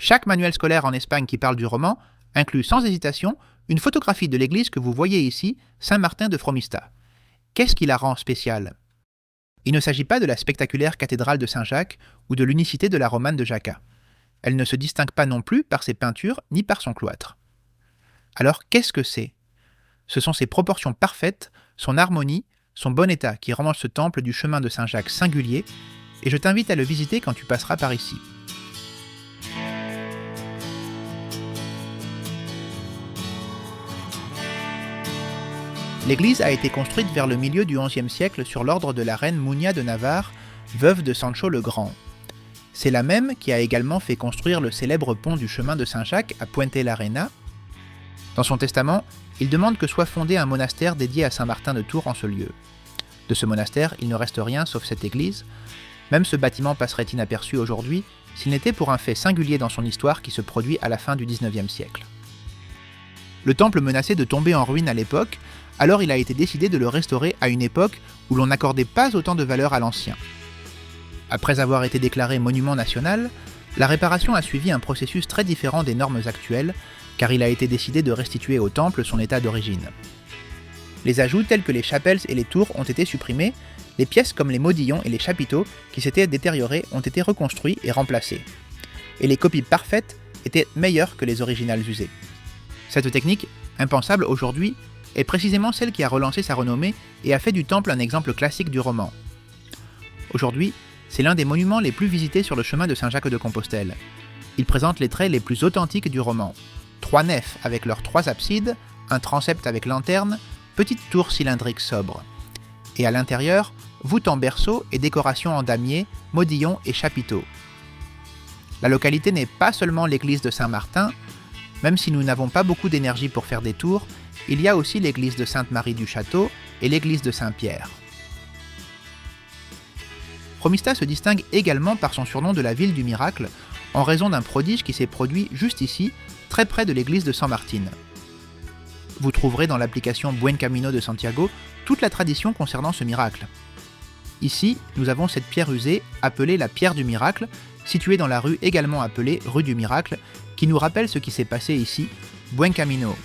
Chaque manuel scolaire en Espagne qui parle du roman inclut sans hésitation une photographie de l'église que vous voyez ici, Saint-Martin de Fromista. Qu'est-ce qui la rend spéciale ? Il ne s'agit pas de la spectaculaire cathédrale de Saint-Jacques ou de l'unicité de la romane de Jaca. Elle ne se distingue pas non plus par ses peintures ni par son cloître. Alors qu'est-ce que c'est ? Ce sont ses proportions parfaites, son harmonie, son bon état qui rendent ce temple du chemin de Saint-Jacques singulier, et je t'invite à le visiter quand tu passeras par ici. L'église a été construite vers le milieu du XIe siècle sur l'ordre de la reine Muña de Navarre, veuve de Sancho le Grand. C'est la même qui a également fait construire le célèbre pont du chemin de Saint-Jacques à Puente l'Arena. Dans son testament, il demande que soit fondé un monastère dédié à Saint-Martin de Tours en ce lieu. De ce monastère, il ne reste rien sauf cette église. Même ce bâtiment passerait inaperçu aujourd'hui s'il n'était pour un fait singulier dans son histoire qui se produit à la fin du XIXe siècle. Le temple menaçait de tomber en ruine à l'époque, alors il a été décidé de le restaurer à une époque où l'on n'accordait pas autant de valeur à l'ancien. Après avoir été déclaré monument national, la réparation a suivi un processus très différent des normes actuelles, car il a été décidé de restituer au temple son état d'origine. Les ajouts tels que les chapelles et les tours ont été supprimés, les pièces comme les modillons et les chapiteaux qui s'étaient détériorés ont été reconstruits et remplacés. Et les copies parfaites étaient meilleures que les originales usées. Cette technique, impensable aujourd'hui, est précisément celle qui a relancé sa renommée et a fait du temple un exemple classique du roman. Aujourd'hui, c'est l'un des monuments les plus visités sur le chemin de Saint-Jacques de Compostelle. Il présente les traits les plus authentiques du roman. 3 nefs avec leurs 3 absides, un transept avec lanterne, petite tour cylindrique sobre. Et à l'intérieur, voûte en berceau et décoration en damier, modillons et chapiteaux. La localité n'est pas seulement l'église de Saint-Martin, même si nous n'avons pas beaucoup d'énergie pour faire des tours, il y a aussi l'église de Sainte-Marie du Château et l'église de Saint-Pierre. Fromista se distingue également par son surnom de la ville du miracle, en raison d'un prodige qui s'est produit juste ici, très près de l'église de San Martín. Vous trouverez dans l'application Buen Camino de Santiago toute la tradition concernant ce miracle. Ici, nous avons cette pierre usée, appelée la pierre du miracle, située dans la rue également appelée rue du miracle, qui nous rappelle ce qui s'est passé ici, Buen Camino.